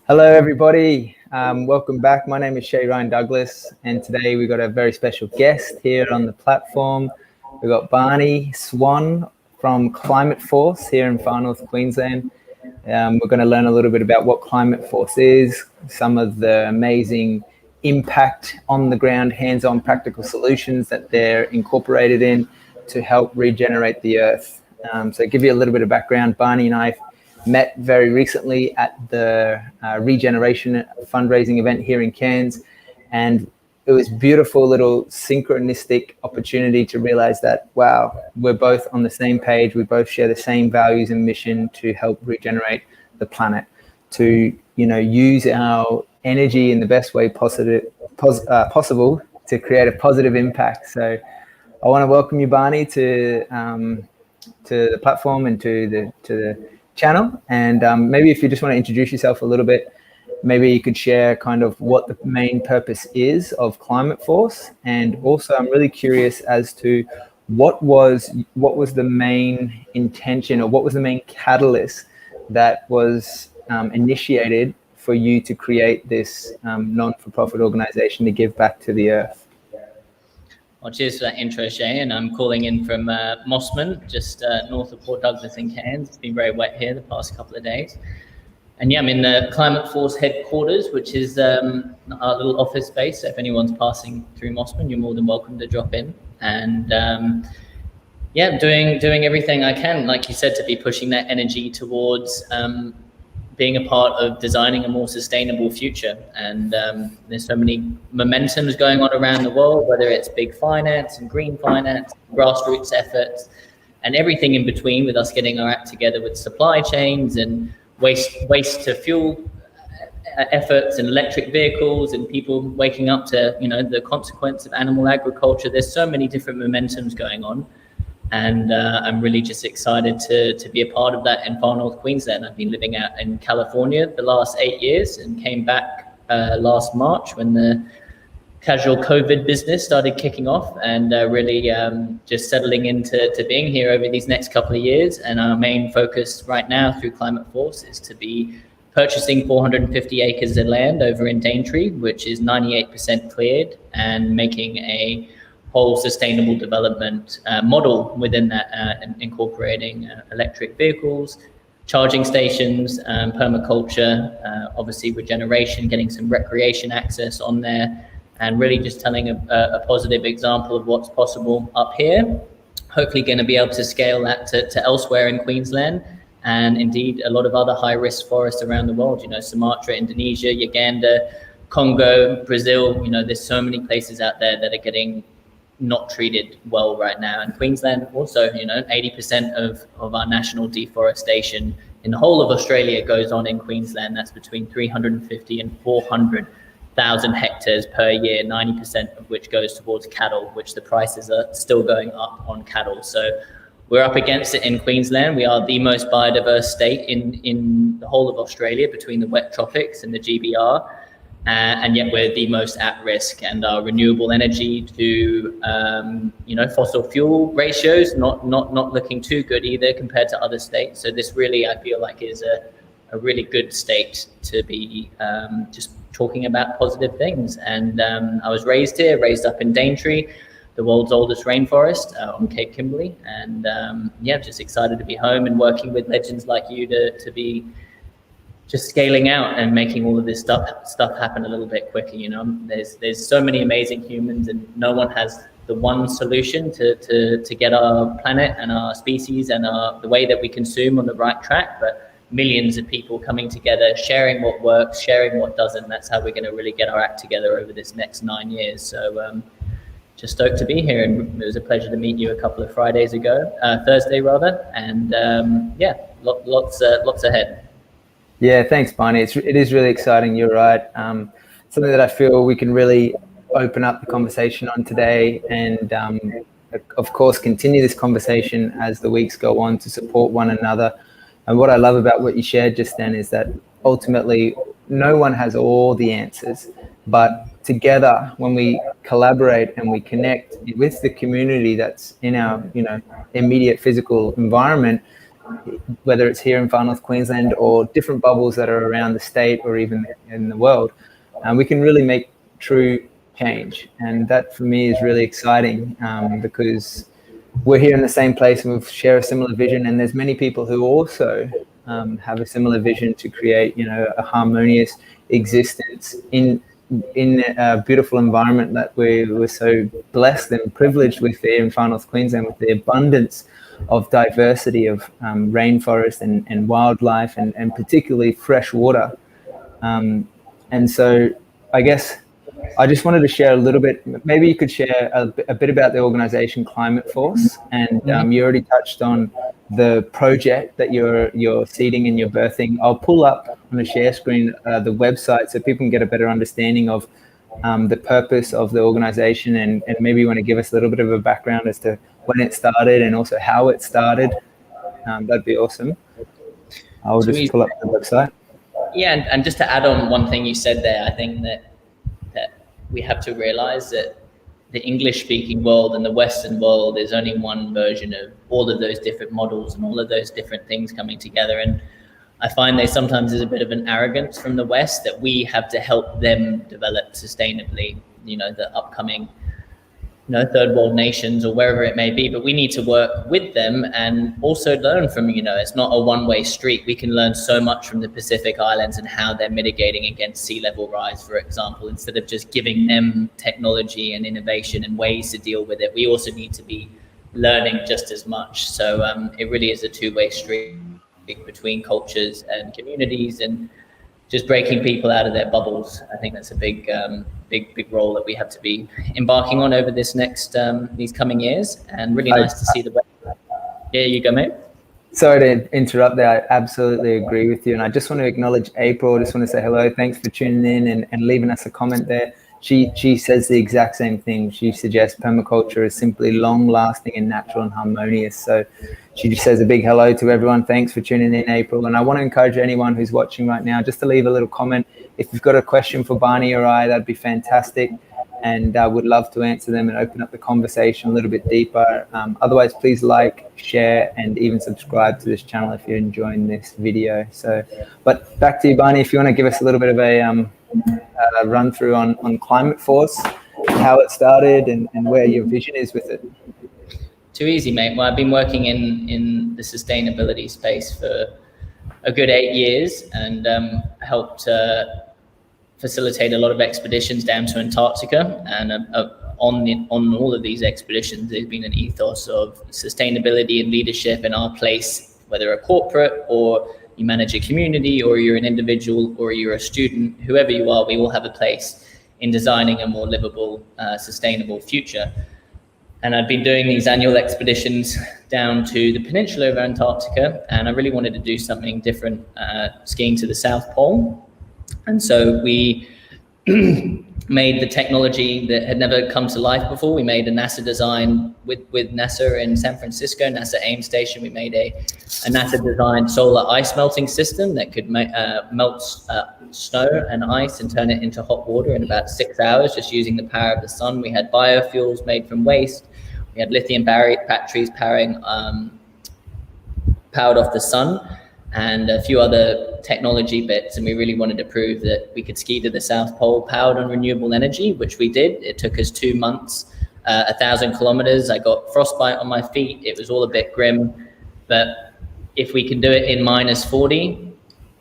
Hello, everybody. Welcome back. My name is Shay Ryan Douglas, and today we've got a very special guest here on the platform. We've got Barney Swan from ClimateForce here in Far North Queensland. We're going to learn a little bit about what ClimateForce is, some of the amazing impact on the ground, hands-on practical solutions that they're incorporated in to help regenerate the earth. So give you a little bit of background. Barney and I met very recently at the Regeneration fundraising event here in Cairns, and it was beautiful little synchronistic opportunity to realize that, wow, we're both on the same page. We both share the same values and mission to help regenerate the planet, to use our energy in the best way possible to create a positive impact. So I want to welcome you, Barney, to the platform and to the channel. And maybe if you just want to introduce yourself a little bit, maybe you could share kind of what the main purpose is of ClimateForce. And also I'm really curious as to what was the main intention, or what was the main catalyst that was initiated for you to create this non-for-profit organization to give back to the earth. Well, cheers for that intro, Shay. And I'm calling in from Mossman, just north of Port Douglas in Cairns. It's been very wet here the past couple of days. And yeah, I'm in the ClimateForce headquarters, which is our little office space. So if anyone's passing through Mossman, you're more than welcome to drop in. And yeah, doing everything I can, like you said, to be pushing that energy towards being a part of designing a more sustainable future. And there's so many momentums going on around the world, whether it's big finance and green finance, grassroots efforts, and everything in between, with us getting our act together with supply chains and waste to fuel efforts and electric vehicles, and people waking up to the consequence of animal agriculture. There's so many different momentums going on. And I'm really just excited to be a part of that in Far North Queensland. I've been living out in California the last 8 years and came back last March when the casual COVID business started kicking off, and really just settling into being here over these next couple of years. And our main focus right now through ClimateForce is to be purchasing 450 acres of land over in Daintree, which is 98% cleared, and making a whole sustainable development model within that, incorporating electric vehicles, charging stations, permaculture, obviously regeneration, getting some recreation access on there, and really just telling a positive example of what's possible up here. Hopefully going to be able to scale that to elsewhere in Queensland, and indeed a lot of other high-risk forests around the world, Sumatra, Indonesia, Uganda, Congo, Brazil. There's so many places out there that are getting not treated well right now. And Queensland also, 80% of our national deforestation in the whole of Australia goes on in Queensland. That's between 350 and 400,000 hectares per year, 90% of which goes towards cattle, which the prices are still going up on cattle. So we're up against it in Queensland. We are the most biodiverse state in the whole of Australia, between the wet tropics and the GBR. And yet we're the most at risk, and our renewable energy to fossil fuel ratios not looking too good either compared to other states. So this really, I feel like, is a really good state to be just talking about positive things. And I was raised up in Daintree, the world's oldest rainforest on Cape Kimberley, and yeah, just excited to be home and working with legends like you to be just scaling out and making all of this stuff happen a little bit quicker. There's so many amazing humans, and no one has the one solution to get our planet and our species and the way that we consume on the right track, but millions of people coming together, sharing what works, sharing what doesn't. That's how we're going to really get our act together over this next 9 years. So just stoked to be here, and it was a pleasure to meet you a couple of Thursday rather, and yeah, lots ahead. Yeah, thanks, Barney. It is really exciting. You're right. Something that I feel we can really open up the conversation on today, and of course continue this conversation as the weeks go on to support one another. And what I love about what you shared just then is that ultimately no one has all the answers, but together, when we collaborate and we connect with the community that's in our immediate physical environment, whether it's here in far north Queensland or different bubbles that are around the state or even in the world, we can really make true change. And that for me is really exciting, because we're here in the same place and we share a similar vision, and there's many people who also have a similar vision to create, you know, a harmonious existence in a beautiful environment that we're so blessed and privileged with here in far north Queensland, with the abundance of diversity of rainforest and wildlife, and particularly fresh water. And so I guess I just wanted to share a little bit. Maybe you could share a bit about the organization ClimateForce, and you already touched on the project that you're seeding and you're birthing. I'll pull up on the share screen the website so people can get a better understanding of the purpose of the organization, and maybe you want to give us a little bit of a background as to when it started and also how it started. That'd be awesome. I'll just pull up the website. Yeah, and just to add on one thing you said there, I think that we have to realize that the English-speaking world and the Western world is only one version of all of those different models and all of those different things coming together. And I find there sometimes is a bit of an arrogance from the West that we have to help them develop sustainably, you know, the upcoming, you know, third world nations or wherever it may be, but we need to work with them and also learn from, you know, it's not a one-way street. We can learn so much from the Pacific Islands and how they're mitigating against sea level rise, for example, instead of just giving them technology and innovation and ways to deal with it. We also need to be learning just as much. So it really is a two-way street between cultures and communities, and just breaking people out of their bubbles. I think that's a big role that we have to be embarking on over this next these coming years. And really nice to see the way. Yeah, you go, mate. Sorry to interrupt there. I absolutely agree with you, and I just want to acknowledge April. I just want to say hello. Thanks for tuning in and leaving us a comment there. She says the exact same thing. She suggests permaculture is simply long-lasting and natural and harmonious. So she just says a big hello to everyone. Thanks for tuning in, April. And I want to encourage anyone who's watching right now just to leave a little comment. If you've got a question for Barney or I, that'd be fantastic. And I would love to answer them and open up the conversation a little bit deeper. Otherwise, please like, share, and even subscribe to this channel if you're enjoying this video. So, but back to you, Barney, if you want to give us a little bit of a run through on ClimateForce, how it started and where your vision is with it. Too easy, mate. Well, I've been working in the sustainability space for a good 8 years, and helped facilitate a lot of expeditions down to Antarctica. And on all of these expeditions, there's been an ethos of sustainability and leadership in our place, whether a corporate or you manage a community or you're an individual or you're a student, whoever you are, we all have a place in designing a more livable, sustainable future. And I've been doing these annual expeditions down to the peninsula of Antarctica, and I really wanted to do something different, skiing to the South Pole. And so we made the technology that had never come to life before. We made a NASA design with NASA in San Francisco, NASA Ames Station. We made a NASA designed solar ice melting system that could melt snow and ice and turn it into hot water in about 6 hours, just using the power of the sun. We had biofuels made from waste. We had lithium batteries powered off the sun, and a few other technology bits. And we really wanted to prove that we could ski to the South Pole powered on renewable energy, which we did. It took us 2 months, 1,000 kilometers. I got frostbite on my feet. It was all a bit grim, but if we can do it in -40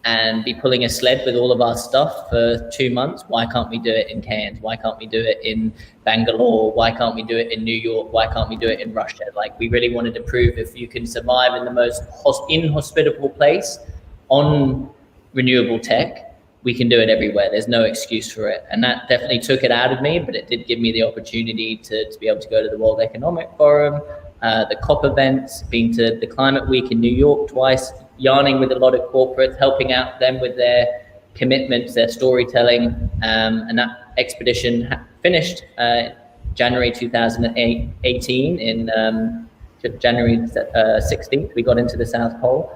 and be pulling a sled with all of our stuff for 2 months, why can't we do it in Cairns? Why can't we do it in Bangalore? Why can't we do it in New York? Why can't we do it in Russia? Like, we really wanted to prove if you can survive in the most inhospitable place on renewable tech, we can do it everywhere. There's no excuse for it. And that definitely took it out of me, but it did give me the opportunity to be able to go to the World Economic Forum, the COP events, been to the Climate Week in New York twice, yarning with a lot of corporates, helping out them with their commitments, their storytelling. And that expedition finished January 2018. In January 16th, we got into the South Pole.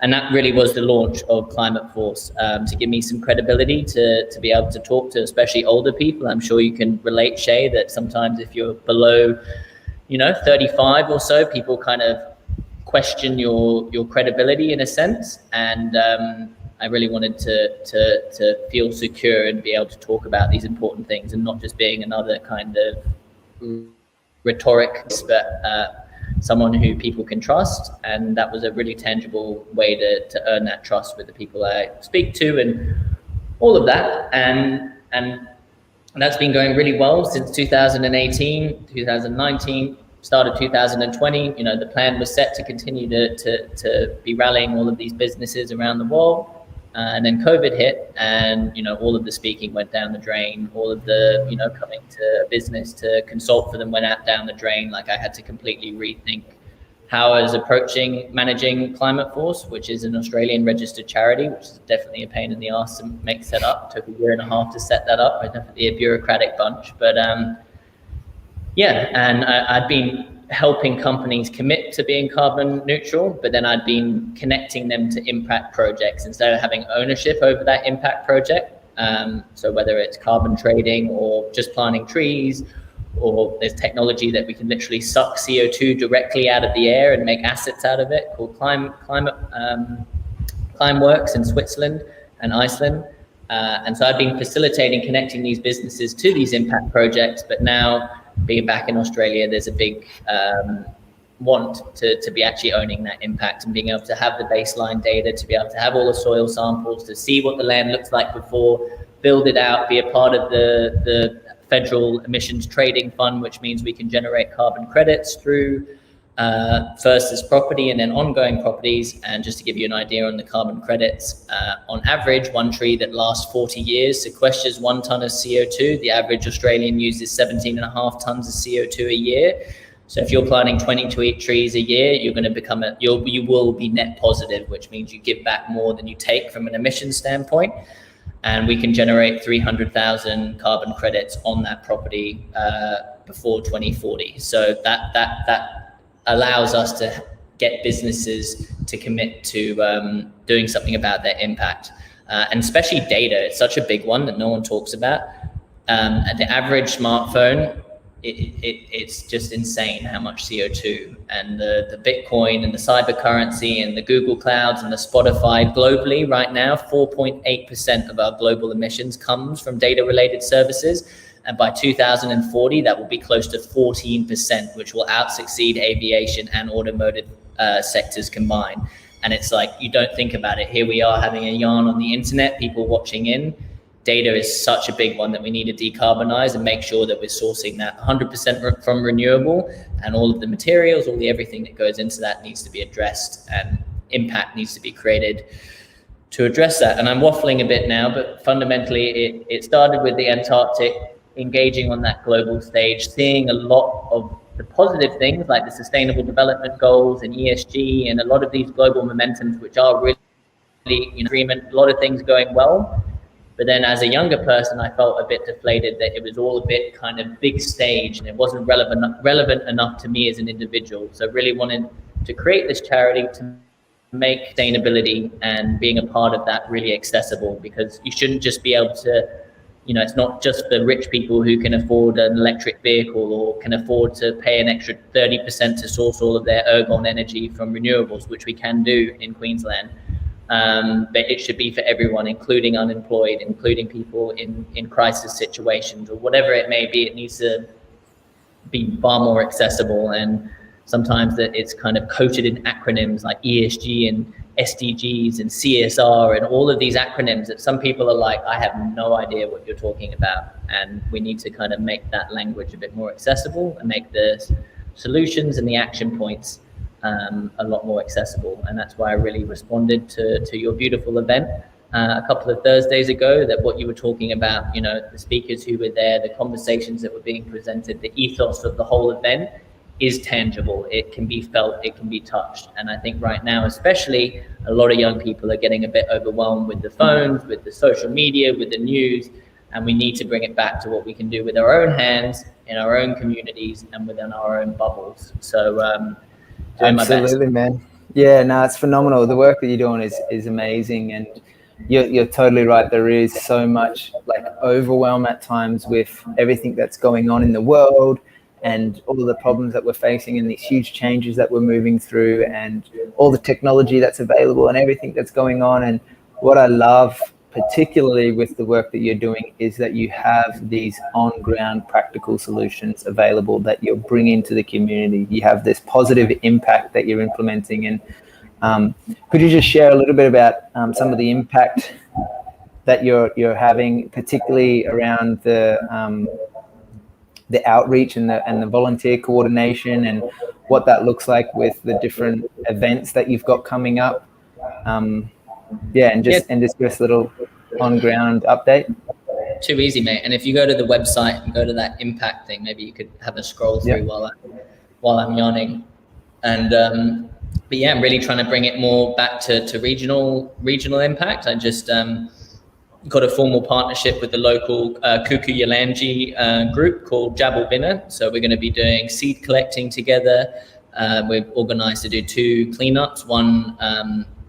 And that really was the launch of ClimateForce, to give me some credibility to be able to talk to especially older people. I'm sure you can relate, Shay, that sometimes if you're below, 35 or so, people kind of question your credibility in a sense. And I really wanted to feel secure and be able to talk about these important things and not just being another kind of rhetoric, but someone who people can trust. And that was a really tangible way to earn that trust with the people I speak to and all of that. And that's been going really well since 2018, 2019, started 2020. You know, the plan was set to continue to be rallying all of these businesses around the world. And then COVID hit, and, you know, all of the speaking went down the drain. All of the, you know, coming to business to consult for them went out down the drain. Like, I had to completely rethink how I was approaching managing ClimateForce, which is an Australian registered charity, which is definitely a pain in the ass to make set up. It took a year and a half to set that up. We're definitely a bureaucratic bunch, but yeah. And I'd been helping companies commit to being carbon neutral, but then I'd been connecting them to impact projects instead of having ownership over that impact project. So whether it's carbon trading or just planting trees, or there's technology that we can literally suck CO2 directly out of the air and make assets out of it, called Climeworks in Switzerland and Iceland. And so I've been facilitating connecting these businesses to these impact projects, but now being back in Australia, there's a big want to be actually owning that impact and being able to have the baseline data, to be able to have all the soil samples, to see what the land looks like before, build it out, be a part of the federal emissions trading fund, which means we can generate carbon credits through first as property and then ongoing properties. And just to give you an idea on the carbon credits, on average, one tree that lasts 40 years sequesters 1 ton of CO2. The average Australian uses 17.5 tons of CO2 a year. So if you're planting 20 trees a year, you're going to become you will be net positive, which means you give back more than you take from an emissions standpoint. And we can generate 300,000 carbon credits on that property before 2040. So that allows us to get businesses to commit to doing something about their impact. And especially data, it's such a big one that no one talks about. The average smartphone, it's just insane how much CO2, and the Bitcoin and the cyber currency and the Google Clouds and the Spotify globally right now, 4.8% of our global emissions comes from data related services. And by 2040, that will be close to 14%, which will out-succeed aviation and automotive sectors combined. And it's like, you don't think about it. Here we are having a yarn on the internet, people watching in. Data is such a big one that we need to decarbonize and make sure that we're sourcing that 100% from renewable, and all of the materials, everything that goes into that needs to be addressed, and impact needs to be created to address that. And I'm waffling a bit now, but fundamentally it started with the Antarctic, engaging on that global stage, seeing a lot of the positive things like the Sustainable Development Goals and ESG and a lot of these global momentums, which are really, agreement, a lot of things going well. But then as a younger person, I felt a bit deflated that it was all a bit kind of big stage and it wasn't relevant enough to me as an individual. So I really wanted to create this charity to make sustainability and being a part of that really accessible, because you shouldn't just be able to, it's not just the rich people who can afford an electric vehicle or can afford to pay an extra 30% to source all of their ergon energy from renewables, which we can do in Queensland. But it should be for everyone, including unemployed, including people in crisis situations or whatever it may be. It needs to be far more accessible. And sometimes that it's kind of coated in acronyms like ESG and SDGs and CSR and all of these acronyms that some people are like, I have no idea what you're talking about. And we need to kind of make that language a bit more accessible and make the solutions and the action points a lot more accessible. And that's why I really responded to your beautiful event a couple of Thursdays ago, that what you were talking about, the speakers who were there, the conversations that were being presented, the ethos of the whole event is tangible. It can be felt, it can be touched. And I think right now, especially, a lot of young people are getting a bit overwhelmed with the phones, with the social media, with the news, and we need to bring it back to what we can do with our own hands, in our own communities, and within our own bubbles. So absolutely, man. Yeah, no, it's phenomenal. The work that you're doing is amazing, and you're totally right. There is so much overwhelm at times with everything that's going on in the world, and all of the problems that we're facing and these huge changes that we're moving through and all the technology that's available and everything that's going on. And what I love particularly with the work that you're doing is that you have these on-ground practical solutions available that you're bringing to the community. You have this positive impact that you're implementing. And could you just share a little bit about some of the impact that you're having, particularly around the outreach and the volunteer coordination, and what that looks like with the different events that you've got coming up? And just give us a little on-ground update. Too easy, mate. And if you go to the website and go to that impact thing, maybe you could have a scroll through while I'm yawning. And but yeah, I'm really trying to bring it more back to regional impact. I just got a formal partnership with the local Kuku Yalanji group called Jabal Bina. So we're going to be doing seed collecting together. We're organized to do 2 cleanups, one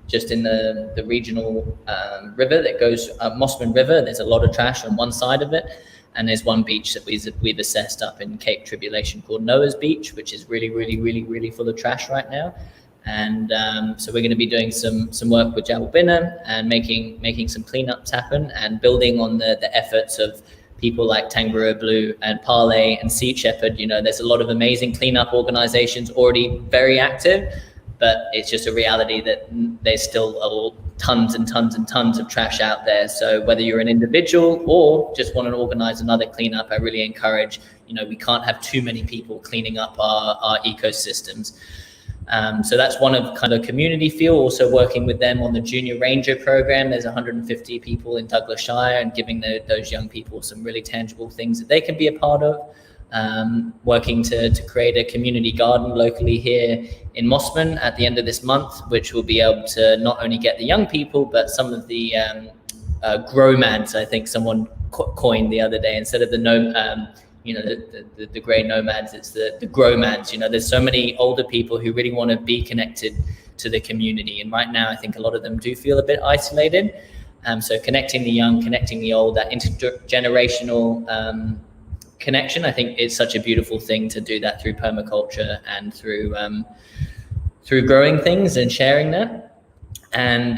just in the regional river that goes Mossman River. There's a lot of trash on one side of it. And there's one beach that we've assessed up in Cape Tribulation called Noah's Beach, which is really, really, really, really full of trash right now. And so we're going to be doing some work with Jabal Bina and making some cleanups happen and building on the efforts of people like Tangara Blue and Parley and Sea Shepherd. You know, there's a lot of amazing cleanup organizations already very active, but it's just a reality that there's still tons and tons and tons of trash out there. So whether you're an individual or just want to organize another cleanup, I really encourage, we can't have too many people cleaning up our ecosystems. So that's one of kind of community feel, also working with them on the Junior Ranger program. There's 150 people in Douglas Shire and giving those young people some really tangible things that they can be a part of. Working to create a community garden locally here in Mossman at the end of this month, which will be able to not only get the young people, but some of the gromads, I think someone coined the other day, instead of the gray nomads, it's the gromads. There's so many older people who really want to be connected to the community. And right now, I think a lot of them do feel a bit isolated. So connecting the young, connecting the old, that intergenerational connection, I think it's such a beautiful thing to do that through permaculture and through growing things and sharing that. And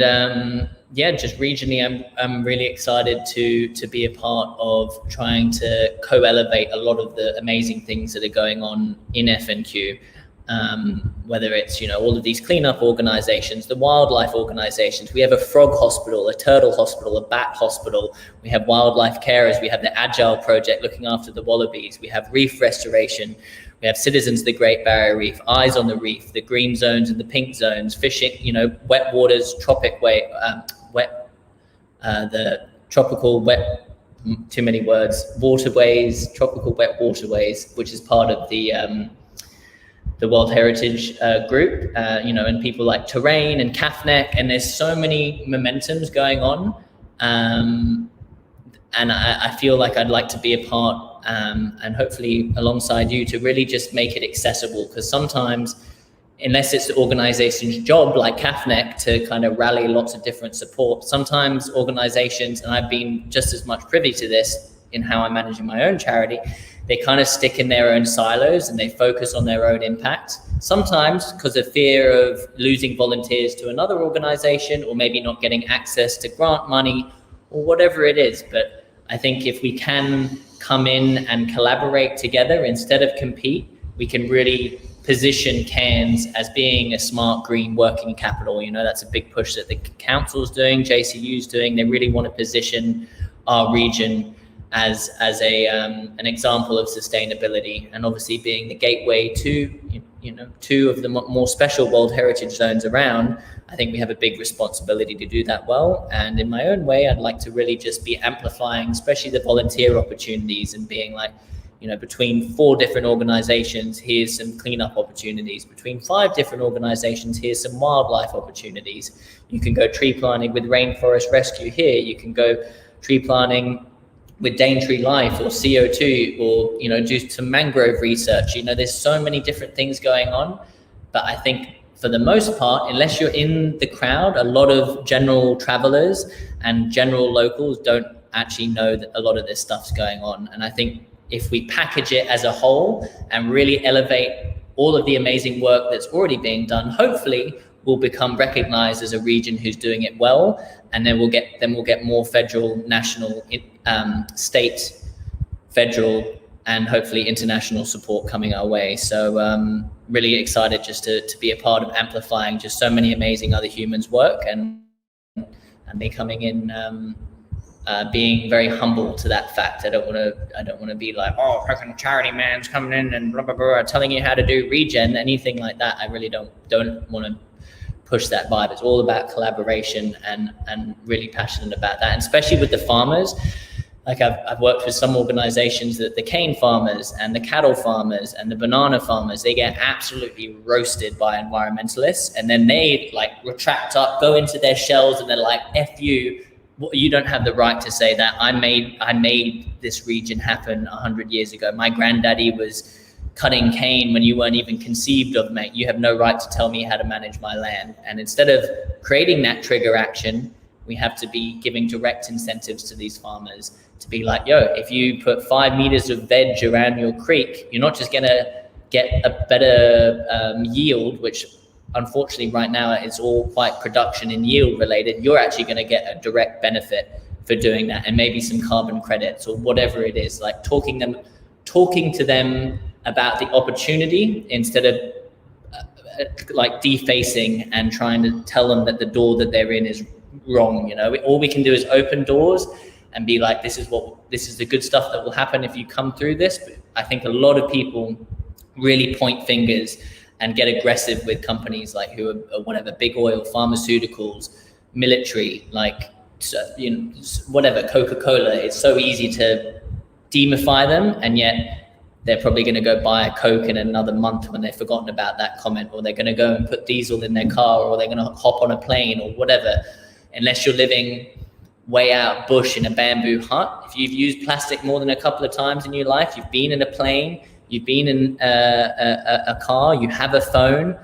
just regionally, I'm really excited to be a part of trying to co-elevate a lot of the amazing things that are going on in FNQ. Whether it's, all of these cleanup organizations, the wildlife organizations. We have a frog hospital, a turtle hospital, a bat hospital. We have wildlife carers. We have the Agile project looking after the wallabies. We have reef restoration. We have Citizens of the Great Barrier Reef, Eyes on the Reef, the green zones and the pink zones, fishing, wet waters, the tropical wet, too many words, waterways, tropical wet waterways, which is part of the World Heritage Group, and people like Terrain and CAFNEC, and there's so many momentums going on. And I feel like I'd like to be a part and hopefully alongside you to really just make it accessible, because sometimes, unless it's the organization's job like CAFNEC to kind of rally lots of different support, sometimes organizations, and I've been just as much privy to this in how I'm managing my own charity, they kind of stick in their own silos and they focus on their own impact. Sometimes because of fear of losing volunteers to another organization, or maybe not getting access to grant money, or whatever it is. But I think if we can come in and collaborate together instead of compete, we can really position Cairns as being a smart green working capital. That's a big push that the council's doing, JCU's doing. They really want to position our region as an example of sustainability, and obviously being the gateway to two of the more special World Heritage zones around. I think we have a big responsibility to do that well. And in my own way, I'd like to really just be amplifying, especially the volunteer opportunities, and being like, between 4 different organizations, here's some cleanup opportunities. Between 5 different organizations, here's some wildlife opportunities. You can go tree planting with Rainforest Rescue here. You can go tree planting with Daintree Life or CO2, or, do some mangrove research. There's so many different things going on. But I think for the most part, unless you're in the crowd, a lot of general travelers and general locals don't actually know that a lot of this stuff's going on. And I think if we package it as a whole and really elevate all of the amazing work that's already being done, hopefully we'll become recognized as a region who's doing it well, and then we'll get more federal, national, state, federal, and hopefully international support coming our way. So really excited just to be a part of amplifying just so many amazing other humans' work, and me coming in, being very humble to that fact. I don't want to be like, oh, fucking charity man's coming in and blah blah blah, telling you how to do regen, anything like that. I really don't want to push that vibe. It's all about collaboration, and really passionate about that, and especially with the farmers. Like I've worked with some organizations that the cane farmers and the cattle farmers and the banana farmers, they get absolutely roasted by environmentalists, and then they like retract up, go into their shells, and they're like, F you don't have the right to say that. I made this region happen 100 years ago. My granddaddy was cutting cane when you weren't even conceived of, mate. You have no right to tell me how to manage my land. And instead of creating that trigger action, we have to be giving direct incentives to these farmers to be like, yo, if you put 5 meters of veg around your creek, you're not just gonna get a better yield, which unfortunately right now it's all quite production and yield related. You're actually gonna get a direct benefit for doing that, and maybe some carbon credits or whatever it is. Like talking to them about the opportunity instead of like defacing and trying to tell them that the door that they're in is wrong. You know, all we can do is open doors and be like, this is the good stuff that will happen if you come through this. But I think a lot of people really point fingers and get aggressive with companies like who are whatever, big oil, pharmaceuticals, military, like, you know, whatever, Coca-Cola. It's so easy to demify them, and yet they're probably going to go buy a Coke in another month when they've forgotten about that comment, or they're going to go and put diesel in their car, or they're going to hop on a plane or whatever. Unless you're living way out bush in a bamboo hut, if you've used plastic more than a couple of times in your life, you've been in a plane, you've been in a car, you have a phone,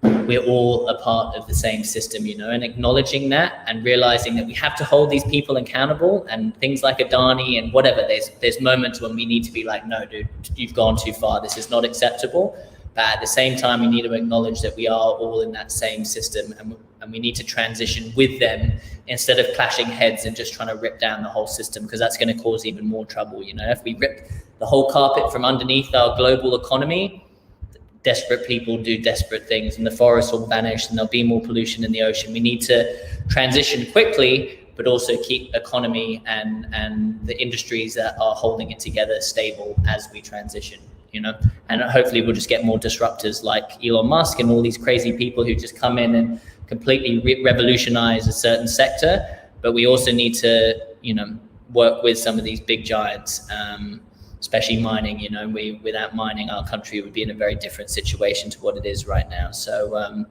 we're all a part of the same system, you know, and acknowledging that and realizing that we have to hold these people accountable, and things like Adani and whatever, there's moments when we need to be like, no, dude, you've gone too far. This is not acceptable. But at the same time, we need to acknowledge that we are all in that same system, and we need to transition with them instead of clashing heads and just trying to rip down the whole system, because that's going to cause even more trouble. You know, if we rip the whole carpet from underneath our global economy, desperate people do desperate things, and the forests will vanish, and there'll be more pollution in the ocean. We need to transition quickly, but also keep economy and the industries that are holding it together stable as we transition. You know, and hopefully we'll just get more disruptors like Elon Musk and all these crazy people who just come in and completely revolutionize a certain sector. But we also need to, you know, work with some of these big giants, especially mining. You know, without mining, our country would be in a very different situation to what it is right now. So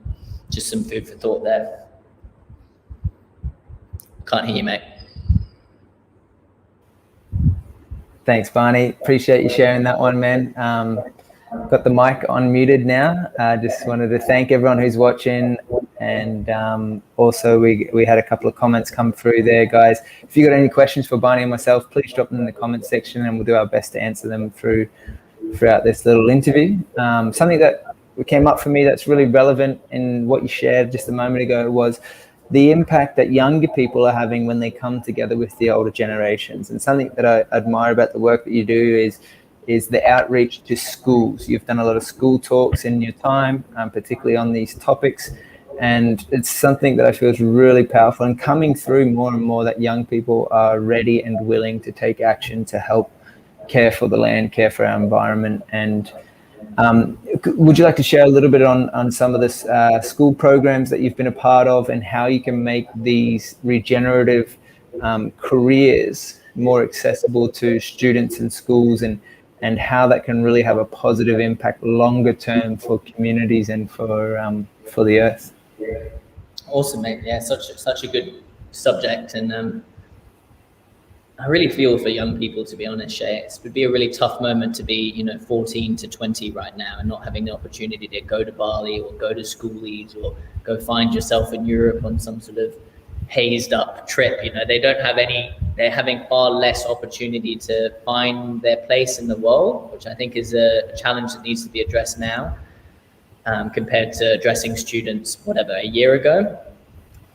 just some food for thought there. Can't hear you, mate. Thanks, Barney. Appreciate you sharing that one, man. Got the mic unmuted now. Just wanted to thank everyone who's watching, and also we had a couple of comments come through there, guys. If you got any questions for Barney and myself, please drop them in the comment section, and we'll do our best to answer them throughout this little interview. Something that came up for me that's really relevant in what you shared just a moment ago was the impact that younger people are having when they come together with the older generations. And something that I admire about the work that you do is the outreach to schools. You've done a lot of school talks in your time, particularly on these topics. And it's something that I feel is really powerful, and coming through more and more that young people are ready and willing to take action to help care for the land, care for our environment. And would you like to share a little bit on some of the school programs that you've been a part of, and how you can make these regenerative careers more accessible to students in schools, and how that can really have a positive impact longer term for communities and for the earth? Awesome, mate. Yeah, such a good subject, and I really feel for young people, to be honest, Shay. It would be a really tough moment to be, 14 to 20 right now and not having the opportunity to go to Bali or go to schoolies or go find yourself in Europe on some sort of hazed up trip. They don't have any they're having far less opportunity to find their place in the world, which I think is a challenge that needs to be addressed now, compared to addressing students, a year ago.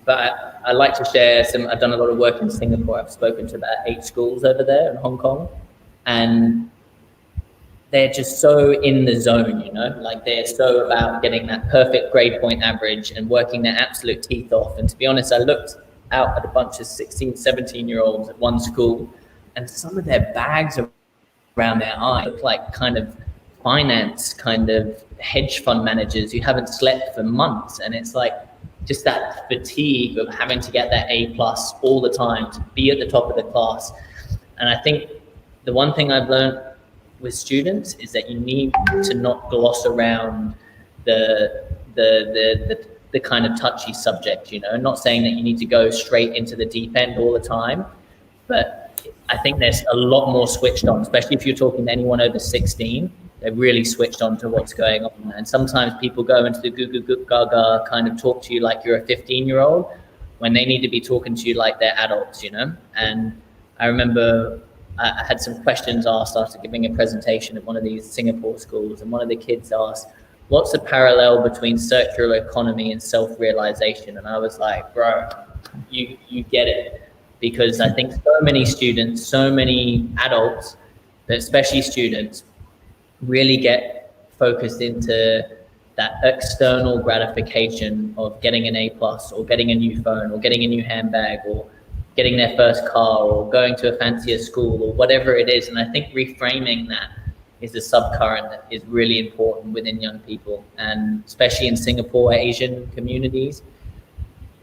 But I'd like to share I've done a lot of work in Singapore. I've spoken to about 8 schools over there in Hong Kong, and they're just so in the zone, like they're so about getting that perfect grade point average and working their absolute teeth off. And to be honest, I looked out at a bunch of 16, 17-year-olds at one school, and some of their bags around their eyes look like kind of finance, kind of hedge fund managers who haven't slept for months. And it's like just that fatigue of having to get that A+ all the time, to be at the top of the class. And I think the one thing I've learned with students is that you need to not gloss around the kind of touchy subject, not saying that you need to go straight into the deep end all the time, but I think there's a lot more switched on, especially if you're talking to anyone over 16. They're really switched on to what's going on. And sometimes people go into the goo gaga kind of talk to you like you're a 15-year-old when they need to be talking to you like they're adults, And I remember I had some questions asked after giving a presentation at one of these Singapore schools, and one of the kids asked, what's the parallel between circular economy and self-realization? And I was like, bro, you get it. Because I think so many students, so many adults, but especially students, really get focused into that external gratification of getting an A+, or getting a new phone, or getting a new handbag, or getting their first car, or going to a fancier school, or whatever it is. And I think reframing that is a subcurrent that is really important within young people, and especially in Singapore, Asian communities.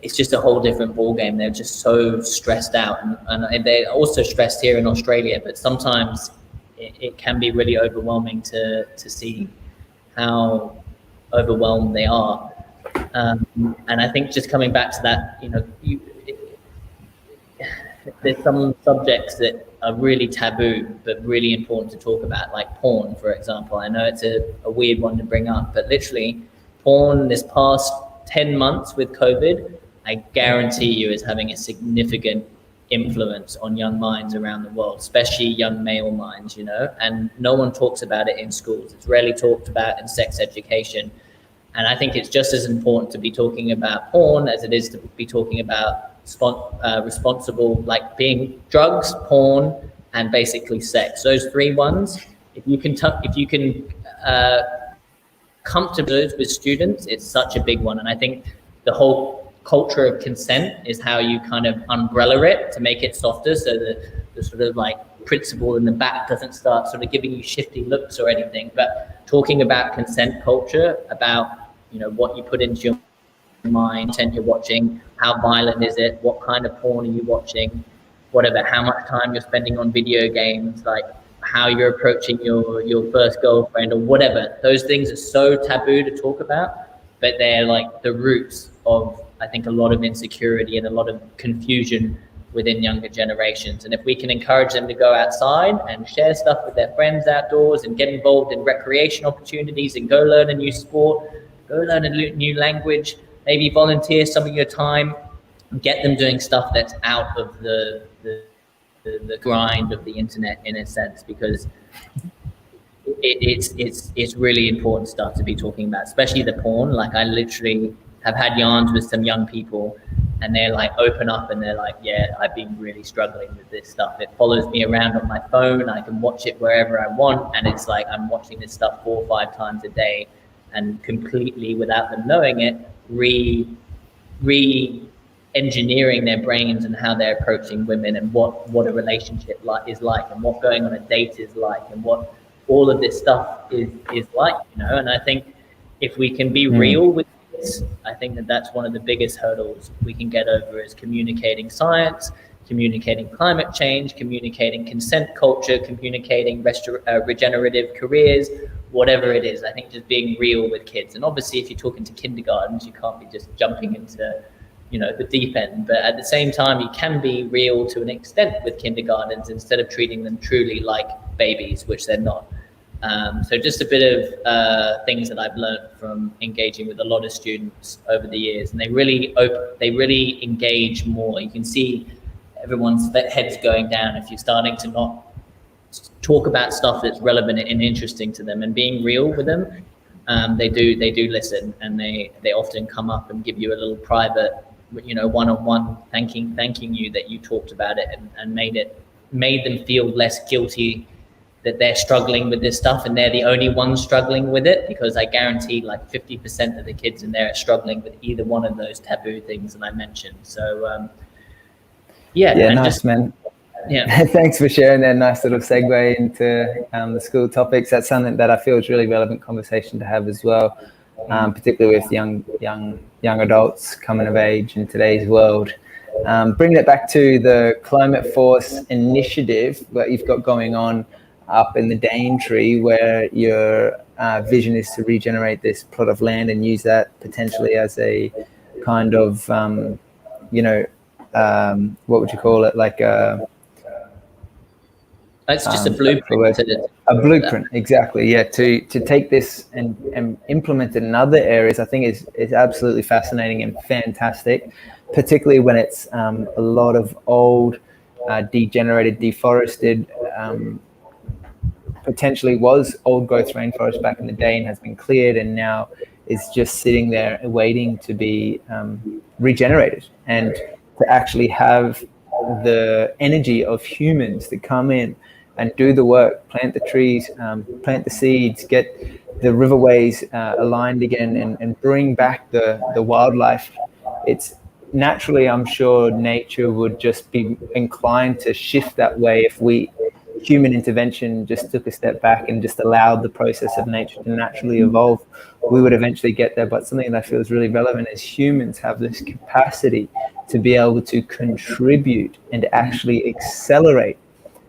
It's just a whole different ballgame. They're just so stressed out, and they're also stressed here in Australia, but sometimes it can be really overwhelming to see how overwhelmed they are. And I think just coming back to that, there's some subjects that are really taboo, but really important to talk about, like porn, for example. I know it's a weird one to bring up, but literally porn this past 10 months with COVID, I guarantee you is having a significant influence on young minds around the world, especially young male minds, and no one talks about it in schools. It's rarely talked about in sex education. And I think it's just as important to be talking about porn as it is to be talking about responsible, like being drugs, porn, and basically sex. Those 3 ones, if you can come to those with students, it's such a big one. And I think the whole culture of consent is how you kind of umbrella it to make it softer, so the sort of like principal in the back doesn't start sort of giving you shifty looks or anything. But talking about consent culture, about what you put into your mind, content you're watching, how violent is it, what kind of porn are you watching, whatever, how much time you're spending on video games, like how you're approaching your first girlfriend or whatever. Those things are so taboo to talk about, but they're like the roots of, I think, a lot of insecurity and a lot of confusion within younger generations. And if we can encourage them to go outside and share stuff with their friends outdoors and get involved in recreation opportunities and go learn a new sport, go learn a new language, maybe volunteer some of your time, get them doing stuff that's out of the grind of the internet, in a sense, because it's really important stuff to be talking about, especially the porn. Like, I literally have had yarns with some young people, and they're like open up and they're like, yeah, I've been really struggling with this stuff. It follows me around on my phone. I can watch it wherever I want, and it's like I'm watching this stuff 4 or 5 times a day, and completely without them knowing it, re-engineering their brains and how they're approaching women, and what a relationship is like, and what going on a date is like, and what all of this stuff is like, And I think if we can be real with this, I think that's one of the biggest hurdles we can get over, is communicating science, communicating climate change, communicating consent culture, communicating regenerative careers, whatever it is. I think just being real with kids. And obviously, if you're talking to kindergartens, you can't be just jumping into the deep end, but at the same time, you can be real to an extent with kindergartens instead of treating them truly like babies, which they're not. So just a bit of things that I've learned from engaging with a lot of students over the years, and they really engage more. You can see everyone's heads going down if you're starting to not talk about stuff that's relevant and interesting to them and being real with them. They do listen, and they often come up and give you a little private, one-on-one thanking you that you talked about it and made them feel less guilty that they're struggling with this stuff and they're the only ones struggling with it, because I guarantee like 50% of the kids in there are struggling with either one of those taboo things that I mentioned. So nice, man. Yeah. Thanks for sharing that nice little segue into the school topics. That's something that I feel is really relevant conversation to have as well, particularly with young adults coming of age in today's world. Bringing it back to the ClimateForce initiative that you've got going on up in the Daintree, where your vision is to regenerate this plot of land and use that potentially as a kind of, what would you call it? Like it's just a blueprint. A blueprint, exactly. Yeah, to take this and implement it in other areas, I think is absolutely fascinating and fantastic, particularly when it's a lot of old, degenerated, deforested, potentially was old growth rainforest back in the day and has been cleared and now is just sitting there waiting to be regenerated, and to actually have the energy of humans to come in and do the work, plant the trees, plant the seeds, get the riverways aligned again, and bring back the wildlife. It's naturally, I'm sure nature would just be inclined to shift that way if human intervention just took a step back and just allowed the process of nature to naturally evolve. We would eventually get there. But something that I feel is really relevant is humans have this capacity to be able to contribute and actually accelerate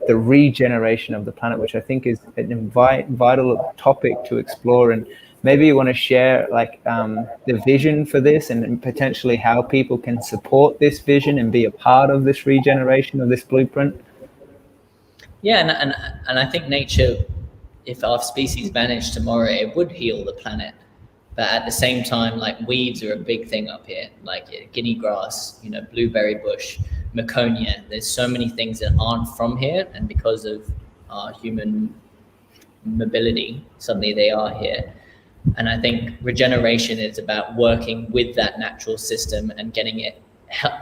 the regeneration of the planet, which I think is an vital topic to explore. And maybe you want to share like the vision for this and potentially how people can support this vision and be a part of this regeneration of this blueprint. Yeah, and I think nature, if our species vanished tomorrow, it would heal the planet. But at the same time, like weeds are a big thing up here, like guinea grass, blueberry bush, Maconia. There's so many things that aren't from here, and because of our human mobility, suddenly they are here. And I think regeneration is about working with that natural system and getting it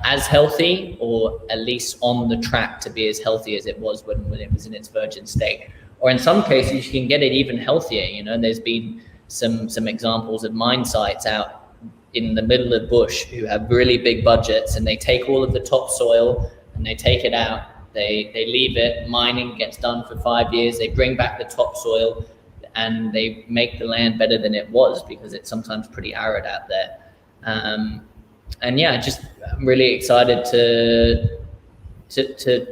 as healthy, or at least on the track to be as healthy as it was when it was in its virgin state. Or in some cases, you can get it even healthier. There's been some examples of mine sites out in the middle of bush who have really big budgets, and they take all of the topsoil and they take it out. They leave it, mining gets done for 5 years, they bring back the topsoil and they make the land better than it was, because it's sometimes pretty arid out there. And yeah, I'm really excited to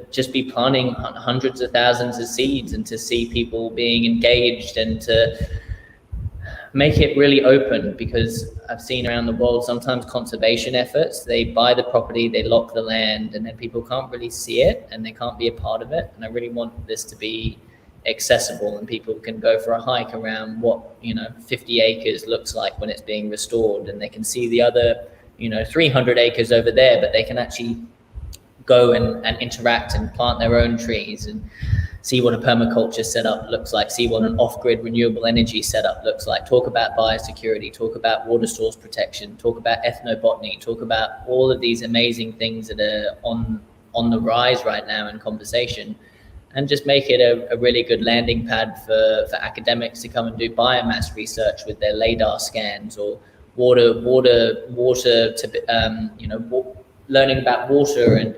just be planting hundreds of thousands of seeds, and to see people being engaged, and to make it really open, because I've seen around the world sometimes conservation efforts, they buy the property, they lock the land, and then people can't really see it and they can't be a part of it. And I really want this to be accessible, and people can go for a hike around what 50 acres looks like when it's being restored, and they can see the other 300 acres over there, but they can actually go and interact and plant their own trees and see what a permaculture setup looks like, see what an off-grid renewable energy setup looks like, talk about biosecurity, talk about water source protection, talk about ethnobotany, talk about all of these amazing things that are on the rise right now in conversation, and just make it a really good landing pad for academics to come and do biomass research with their LiDAR scans, or water to learning about water. And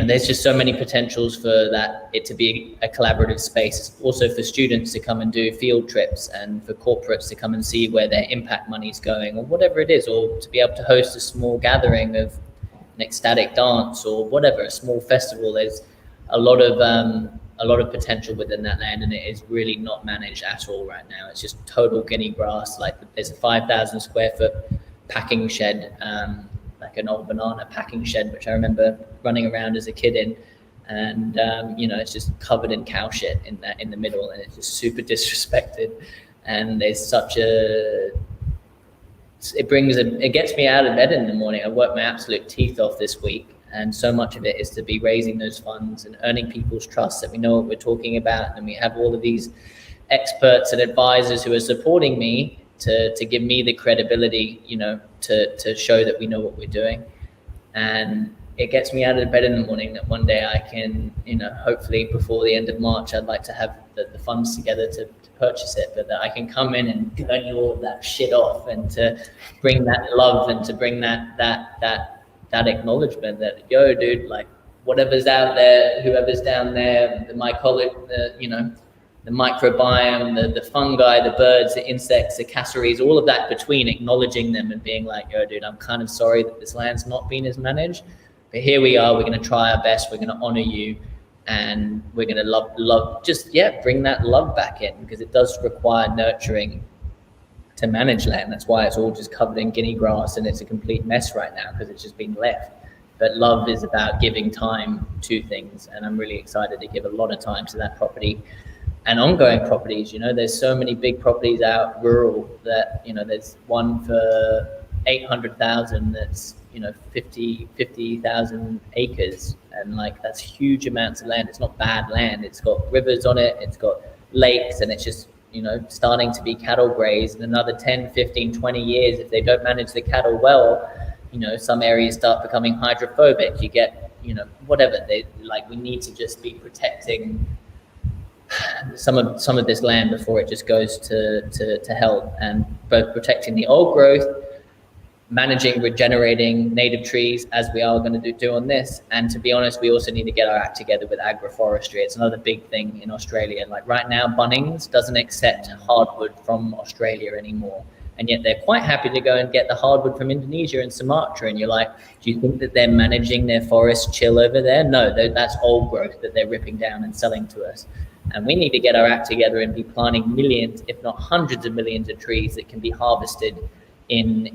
there's just so many potentials for it to be a collaborative space, also for students to come and do field trips, and for corporates to come and see where their impact money is going, or whatever it is, or to be able to host a small gathering of an ecstatic dance, or whatever, a small festival. There's a lot of potential within that land, and it is really not managed at all right now. It's just total guinea grass. Like there's a 5,000 square foot packing shed, like an old banana packing shed, which I remember running around as a kid in, and it's just covered in cow shit in the middle, and it's just super disrespected. And there's it gets me out of bed in the morning. I worked my absolute teeth off this week, And so much of it is to be raising those funds and earning people's trust that we know what we're talking about. And we have all of these experts and advisors who are supporting me to give me the credibility, you know, to show that we know what we're doing. And it gets me out of bed in the morning that one day I can, you know, hopefully before the end of March, I'd like to have the funds together to purchase it, but that I can come in and turn you all that shit off, and to bring that love, and to bring that acknowledgement that, yo, dude, like, whatever's out there, whoever's down there, the mycology, you know, the microbiome, the fungi, the birds, the insects, the cassowaries, all of that between, acknowledging them and being like, yo, dude, I'm kind of sorry that this land's not been as managed, but here we are, we're going to try our best, we're going to honor you, and we're going to love, just, yeah, bring that love back in, because it does require nurturing to manage land. That's why it's all just covered in guinea grass and it's a complete mess right now, because it's just been left. But love is about giving time to things, and I'm really excited to give a lot of time to that property and ongoing properties. You know, there's so many big properties out rural that, you know, there's one for 800,000 that's, you know, 50,000 acres, and like, that's huge amounts of land. It's not bad land, it's got rivers on it, it's got lakes, and it's just, you know, starting to be cattle grazed. In another 10, 15, 20 years, if they don't manage the cattle well, you know, some areas start becoming hydrophobic. You get, you know, whatever they like. We need to just be protecting some of this land before it just goes to hell, and both protecting the old growth, managing, regenerating native trees, as we are going to do on this. And to be honest, we also need to get our act together with agroforestry. It's another big thing in Australia. Like right now, Bunnings doesn't accept hardwood from Australia anymore. And yet they're quite happy to go and get the hardwood from Indonesia and Sumatra. And you're like, do you think that they're managing their forest chill over there? No, that's old growth that they're ripping down and selling to us. And we need to get our act together and be planting millions, if not hundreds of millions of trees that can be harvested in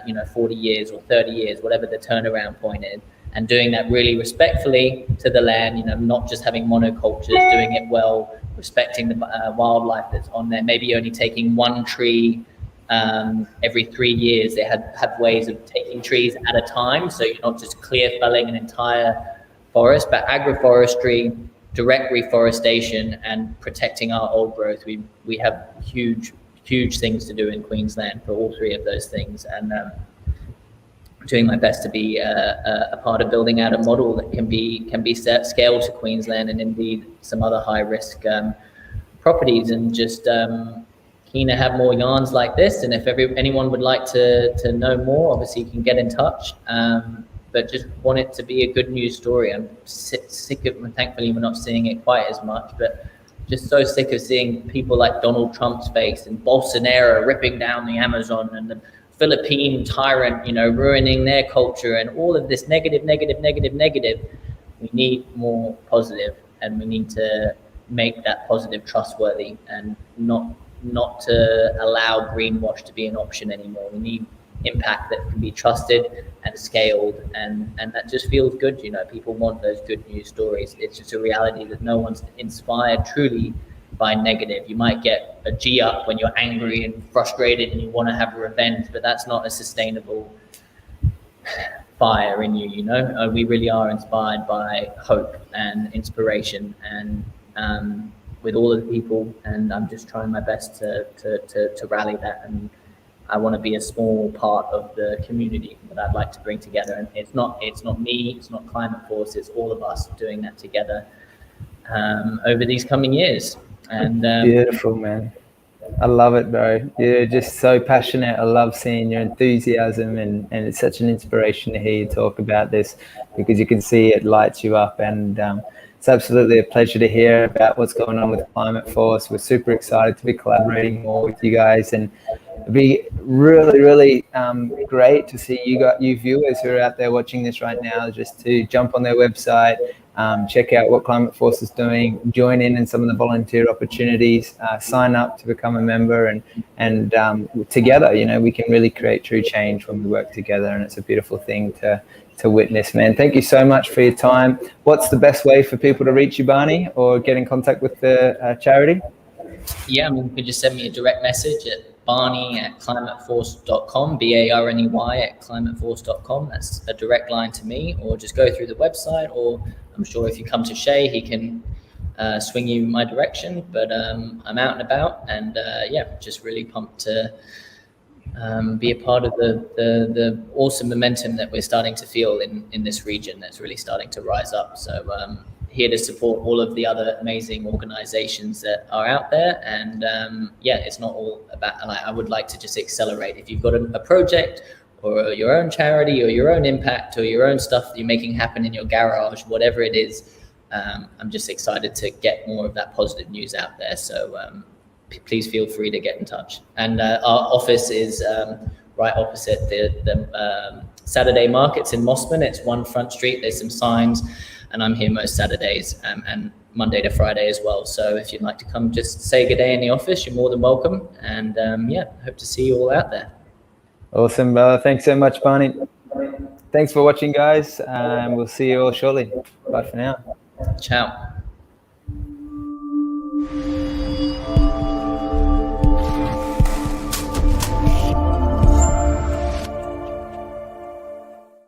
you know, 40 years or 30 years, whatever the turnaround point is, and doing that really respectfully to the land, you know, not just having monocultures, doing it well, respecting the wildlife that's on there, maybe only taking one tree every 3 years. They have ways of taking trees at a time, so you're not just clear felling an entire forest. But agroforestry, direct reforestation, and protecting our old growth, we have huge things to do in Queensland for all three of those things. And doing my best to be a part of building out a model that can be scaled to Queensland and indeed some other high risk properties, and just keen to have more yarns like this. And if anyone would like to know more, obviously you can get in touch. But just want it to be a good news story. I'm sick of, and thankfully we're not seeing it quite as much, but just so sick of seeing people like Donald Trump's face and Bolsonaro ripping down the Amazon, and the Philippine tyrant, you know, ruining their culture, and all of this negative. We need more positive, and we need to make that positive trustworthy, and not to allow greenwash to be an option anymore. We need impact that can be trusted and scaled, and that just feels good. You know, people want those good news stories. It's just a reality that no one's inspired truly by negative. You might get a G up when you're angry and frustrated and you want to have revenge, but that's not a sustainable fire in you. You know, we really are inspired by hope and inspiration, and with all of the people, and I'm just trying my best to rally that. And I want to be a small part of the community that I'd like to bring together. And it's not me, it's not ClimateForce, it's all of us doing that together over these coming years. And beautiful, man. I love it, bro. You're just so passionate. I love seeing your enthusiasm, and it's such an inspiration to hear you talk about this, because you can see it lights you up. And it's absolutely a pleasure to hear about what's going on with ClimateForce. We're super excited to be collaborating more with you guys, and it'd be really great to see you viewers who are out there watching this right now, just to jump on their website, check out what ClimateForce is doing, join in some of the volunteer opportunities, sign up to become a member, and together, you know, we can really create true change when we work together, and it's a beautiful thing to witness, man. Thank you so much for your time. What's the best way for people to reach you, Barney, or get in contact with the charity? Yeah, I mean, you can just send me a direct message at Barney at climateforce.com, BARNEY at climateforce.com. That's a direct line to me, or just go through the website, or I'm sure if you come to Shay, he can swing you my direction. But I'm out and about, and just really pumped to be a part of the awesome momentum that we're starting to feel in this region that's really starting to rise up. So here to support all of the other amazing organizations that are out there. And it's not all about, I would like to just accelerate. If you've got a project or your own charity or your own impact or your own stuff that you're making happen in your garage, whatever it is, I'm just excited to get more of that positive news out there. So please feel free to get in touch. And our office is right opposite the Saturday markets in Mossman. It's one front street. There's some signs, and I'm here most Saturdays and Monday to Friday as well. So if you'd like to come just say good day in the office, you're more than welcome. And hope to see you all out there. Awesome, brother. Thanks so much, Barney. Thanks for watching, guys. We'll see you all shortly. Bye for now. Ciao.